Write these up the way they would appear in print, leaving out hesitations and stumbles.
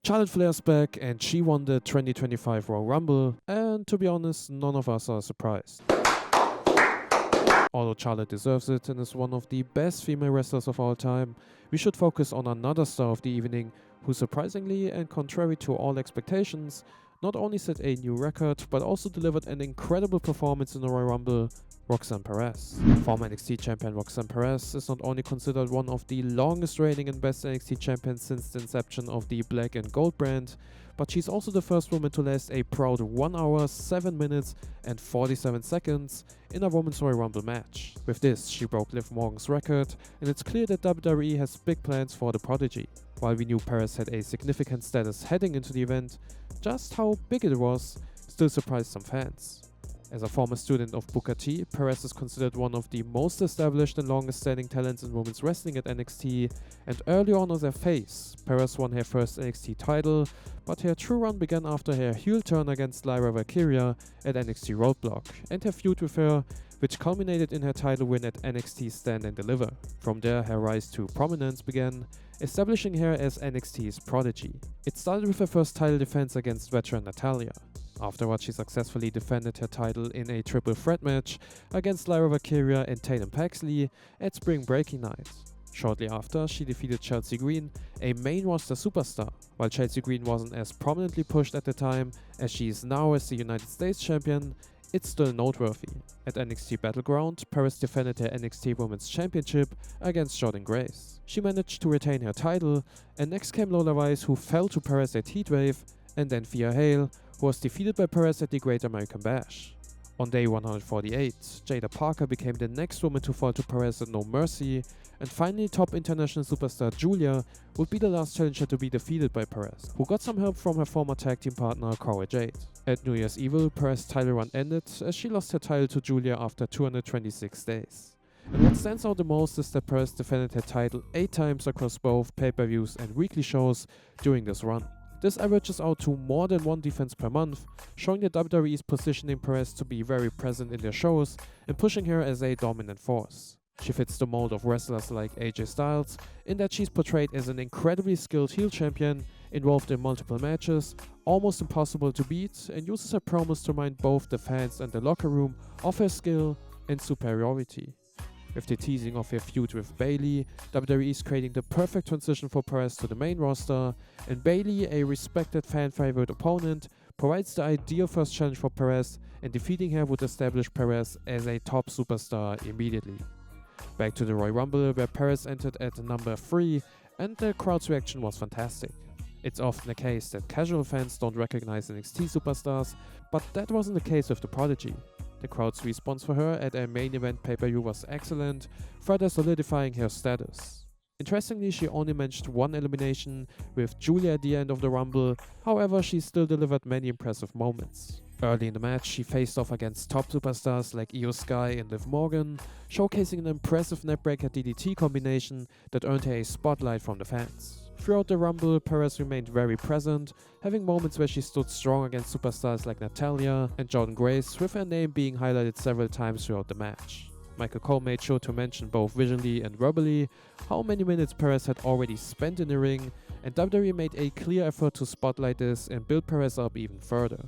Charlotte Flair's back and she won the 2025 Royal Rumble, and to be honest, none of us are surprised. Although Charlotte deserves it and is one of the best female wrestlers of all time, we should focus on another star of the evening who surprisingly and contrary to all expectations, not only set a new record but also delivered an incredible performance in the Royal Rumble, Roxanne Perez. Former NXT champion Roxanne Perez is not only considered one of the longest reigning and best NXT champions since the inception of the Black and Gold brand, but she's also the first woman to last a proud 1 hour, 7 minutes and 47 seconds in a Women's Royal Rumble match. With this, she broke Liv Morgan's record, and it's clear that WWE has big plans for the prodigy. While we knew Perez had a significant status heading into the event, just how big it was still surprised some fans. As a former student of Booker T, Perez is considered one of the most established and longest standing talents in women's wrestling at NXT, and early on as a face, Perez won her first NXT title, but her true run began after her heel turn against Lyra Valkyria at NXT Roadblock, and her feud with her, which culminated in her title win at NXT Stand and Deliver. From there, her rise to prominence began, establishing her as NXT's prodigy. It started with her first title defense against veteran Natalya. Afterwards, she successfully defended her title in a triple threat match against Lyra Valkyria and Tatum Paxley at Spring Breaking Night. Shortly after, she defeated Chelsea Green, a main roster superstar. While Chelsea Green wasn't as prominently pushed at the time as she is now as the United States champion, it's still noteworthy. At NXT Battleground, Perez defended her NXT Women's Championship against Jordynne Grace. She managed to retain her title, and next came Lola Rice, who fell to Perez at Heatwave, and then Thea Hale, who was defeated by Perez at the Great American Bash. On day 148, Jada Parker became the next woman to fall to Perez at No Mercy, and finally top international superstar Julia would be the last challenger to be defeated by Perez, who got some help from her former tag team partner Cora Jade. At New Year's Evil, Perez's title run ended as she lost her title to Julia after 226 days. And what stands out the most is that Perez defended her title 8 times across both pay-per-views and weekly shows during this run. This averages out to more than one defense per month, showing that WWE is positioning Perez to be very present in their shows and pushing her as a dominant force. She fits the mold of wrestlers like AJ Styles in that she's portrayed as an incredibly skilled heel champion, involved in multiple matches, almost impossible to beat, and uses her promos to remind both the fans and the locker room of her skill and superiority. With the teasing of her feud with Bayley, WWE is creating the perfect transition for Perez to the main roster, and Bayley, a respected fan-favorite opponent, provides the ideal first challenge for Perez, and defeating her would establish Perez as a top superstar immediately. Back to the Royal Rumble, where Perez entered at number 3, and the crowd's reaction was fantastic. It's often the case that casual fans don't recognize NXT superstars, but that wasn't the case with the prodigy. The crowd's response for her at a main event pay-per-view was excellent, further solidifying her status. Interestingly, she only managed one elimination with Julia at the end of the Rumble, however she still delivered many impressive moments. Early in the match, she faced off against top superstars like Io Sky and Liv Morgan, showcasing an impressive neckbreaker DDT combination that earned her a spotlight from the fans. Throughout the Rumble, Perez remained very present, having moments where she stood strong against superstars like Natalya and Jordynne Grace, with her name being highlighted several times throughout the match. Michael Cole made sure to mention both visually and verbally how many minutes Perez had already spent in the ring, and WWE made a clear effort to spotlight this and build Perez up even further.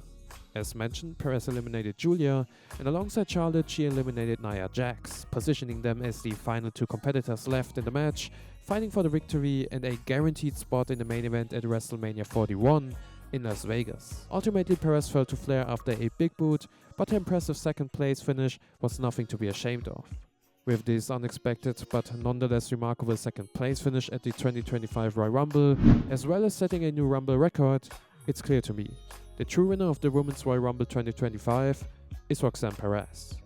As mentioned, Perez eliminated Julia, and alongside Charlotte, she eliminated Nia Jax, positioning them as the final 2 competitors left in the match, fighting for the victory and a guaranteed spot in the main event at WrestleMania 41 in Las Vegas. Ultimately, Perez fell to Flair after a big boot, but her impressive second place finish was nothing to be ashamed of. With this unexpected but nonetheless remarkable second place finish at the 2025 Royal Rumble, as well as setting a new Rumble record, it's clear to me. The true winner of the Women's Royal Rumble 2025 is Roxanne Perez.